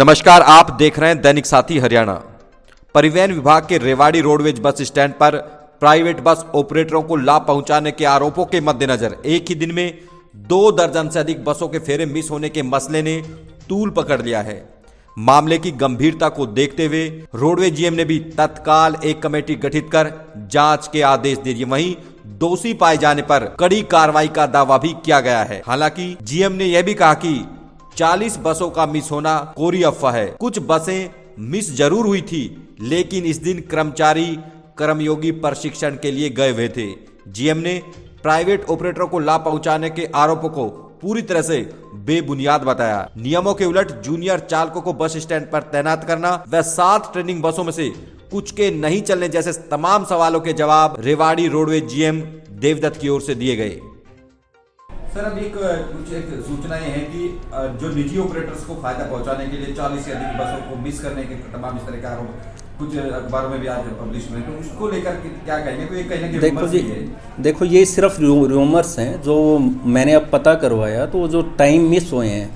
नमस्कार, आप देख रहे हैं दैनिक साथी हरियाणा। परिवहन विभाग के रेवाड़ी रोडवेज बस स्टैंड पर प्राइवेट बस ऑपरेटरों को लाभ पहुंचाने के आरोपों के मद्देनजर एक ही दिन में 2 दर्जन से अधिक बसों के फेरे मिस होने के मसले ने तूल पकड़ लिया है। मामले की गंभीरता को देखते हुए रोडवेज जीएम ने भी तत्काल एक कमेटी गठित कर जांच के आदेश दे दिए। वहीं दोषी पाए जाने पर कड़ी कार्रवाई का दावा भी किया गया है। हालांकि जीएम ने यह भी कहा कि 40 बसों का मिस होना कोरी अफवाह है। कुछ बसें मिस जरूर हुई थी, लेकिन इस दिन कर्मचारी कर्मयोगी प्रशिक्षण के लिए गए हुए थे। जीएम ने प्राइवेट ऑपरेटरों को लाभ पहुंचाने के आरोपों को पूरी तरह से बेबुनियाद बताया। नियमों के उलट जूनियर चालकों को बस स्टैंड पर तैनात करना व 7 ट्रेनिंग बसों में से कुछ के नहीं चलने जैसे तमाम सवालों के जवाब रेवाड़ी रोडवेज जीएम देवदत्त की ओर से दिए गए। सर, अब एक सूचनाएं हैं कि जो निजी ऑपरेटर्स को फायदा पहुंचाने के लिए 40 से अधिक बसों को मिस करने के तमाम इस तरह के आरोप कुछ अखबारों में भी आज पब्लिश हुए, तो उसको लेकर क्या कहेंगे? तो ये कहीं ना कहीं देखो ये सिर्फ रूमर्स हैं जो मैंने अब पता करवाया। तो जो टाइम मिस हुए हैं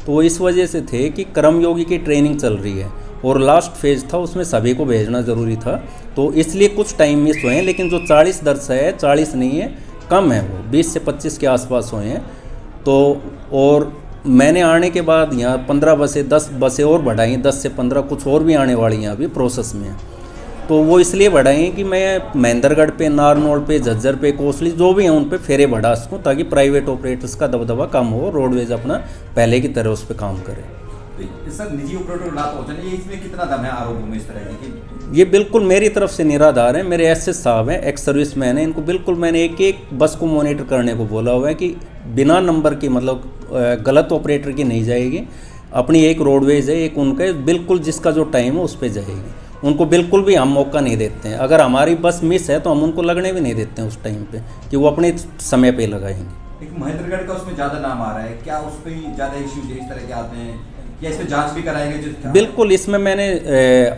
तो वो इस वजह से थे कि कर्मयोगी की ट्रेनिंग चल रही है और लास्ट फेज था, उसमें सभी को भेजना ज़रूरी था, तो इसलिए कुछ टाइम मिस हुए हैं। लेकिन जो 40 दर्ज है, 40 नहीं है, कम है, वो 20 से 25 के आसपास हुए हैं। तो और मैंने आने के बाद यहाँ 15 बसें 10 बसें और बढ़ाई, 10 से 15 कुछ और भी आने वाली हैं, अभी प्रोसेस में है। तो वो इसलिए बढ़ाई हैं कि मैं महेंद्रगढ़ पे, नारनौल पे, झज्जर पे, कोसली जो भी हैं उन पे फेरे बढ़ा सकूँ, ताकि प्राइवेट ऑपरेटर्स का दबदबा कम हो, रोडवेज अपना पहले की तरह उस पर काम करे। सर, निजी ऑपरेटर लाभ पहुंचाने, ये इसमें कितना दम है आरोपों में इस तरह की? ये बिल्कुल मेरी तरफ से निराधार है। मेरे एसएस साहब हैं, एक्स सर्विस मैन हैं, इनको बिल्कुल मैंने एक एक बस को मॉनिटर करने को बोला हुआ है कि बिना नंबर की, मतलब गलत ऑपरेटर की नहीं जाएगी। अपनी एक रोडवेज है, एक उनका, बिल्कुल जिसका जो टाइम है उस पर जाएगी। उनको बिल्कुल भी हम मौका नहीं देते हैं। अगर हमारी बस मिस है तो हम उनको लगने भी नहीं देते हैं उस टाइम पे, कि वो अपने समय पे लगाएंगे। एक महेंद्रगढ़ का उसमें ज़्यादा नाम आ रहा है, क्या उस पर ज़्यादा इश्यूज इस तरह के आते हैं या इसमें जांच भी कराएंगे? बिल्कुल, इसमें मैंने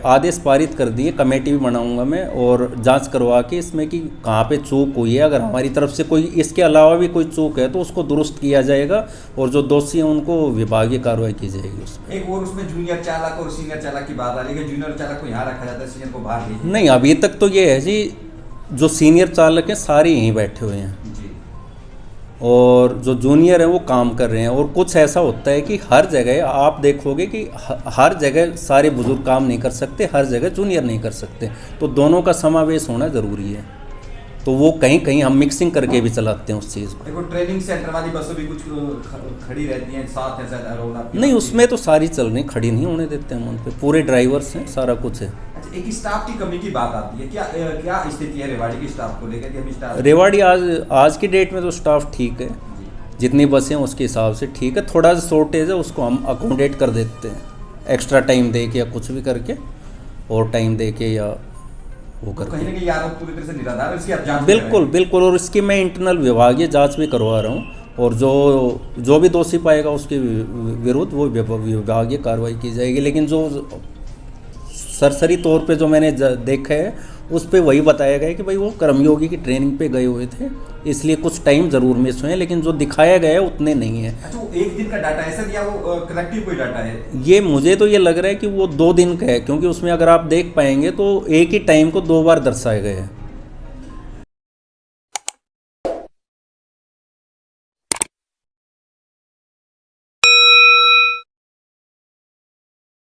आदेश पारित कर दिए, कमेटी भी बनाऊंगा मैं और जांच करवा के इसमें कि कहाँ पे चूक हुई है। अगर हमारी तरफ से कोई इसके अलावा भी कोई चूक है तो उसको दुरुस्त किया जाएगा और जो दोषी हैं उनको विभागीय कार्रवाई की जाएगी उसमें। एक और उसमें जूनियर चालक और सीनियर चालक की बात आ रही है, जूनियर चालक को यहाँ रखा जाता है, सीनियर को बाहर नहीं। अभी तक तो ये है जी, जो सीनियर चालक हैं सारे यहीं बैठे हुए हैं और जो जूनियर है वो काम कर रहे हैं। और कुछ ऐसा होता है कि हर जगह आप देखोगे कि हर जगह सारे बुजुर्ग काम नहीं कर सकते, हर जगह जूनियर नहीं कर सकते, तो दोनों का समावेश होना ज़रूरी है। तो वो कहीं कहीं हम मिक्सिंग करके भी चलाते हैं उस चीज़ को। देखो, ट्रेनिंग सेंटर वाली बसें भी कुछ खड़ी रहती हैं साथ है, शायद नहीं, उसमें तो सारी चल रही, खड़ी नहीं होने देते हैं। उन पे पूरे ड्राइवर्स हैं, सारा कुछ है। अच्छा, एक स्टाफ की कमी की बात आती है, क्या स्थिति है रेवाड़ी के स्टाफ को लेकर? रेवाड़ी आज की डेट में तो स्टाफ ठीक है, जितनी बसें हैं उसके हिसाब से ठीक है। थोड़ा सा शॉर्टेज है, उसको हम अकोमोडेट कर देते हैं, एक्स्ट्रा टाइम दे के या कुछ भी करके, और टाइम दे के या वो करके। कहीं ना कहीं आरोप पूरी तरह से निराधार है, इसकी आप जांच बिल्कुल। और इसकी मैं इंटरनल विभागीय जांच भी करवा रहा हूँ और जो भी दोषी पाएगा उसके विरुद्ध वो विभागीय कार्रवाई की जाएगी। लेकिन जो सरसरी तौर पे जो मैंने देखा है उस पे वही बताया गया कि भाई वो कर्मयोगी की ट्रेनिंग पे गए हुए थे, इसलिए कुछ टाइम ज़रूर मिस हुए हैं, लेकिन जो दिखाया गया है उतने नहीं है। अच्छा, वो एक दिन का डाटा है सर या वो कलेक्टिव कोई डाटा है? ये मुझे तो ये लग रहा है कि वो 2 दिन का है, क्योंकि उसमें अगर आप देख पाएंगे तो एक ही टाइम को 2 बार दर्शाया गया है।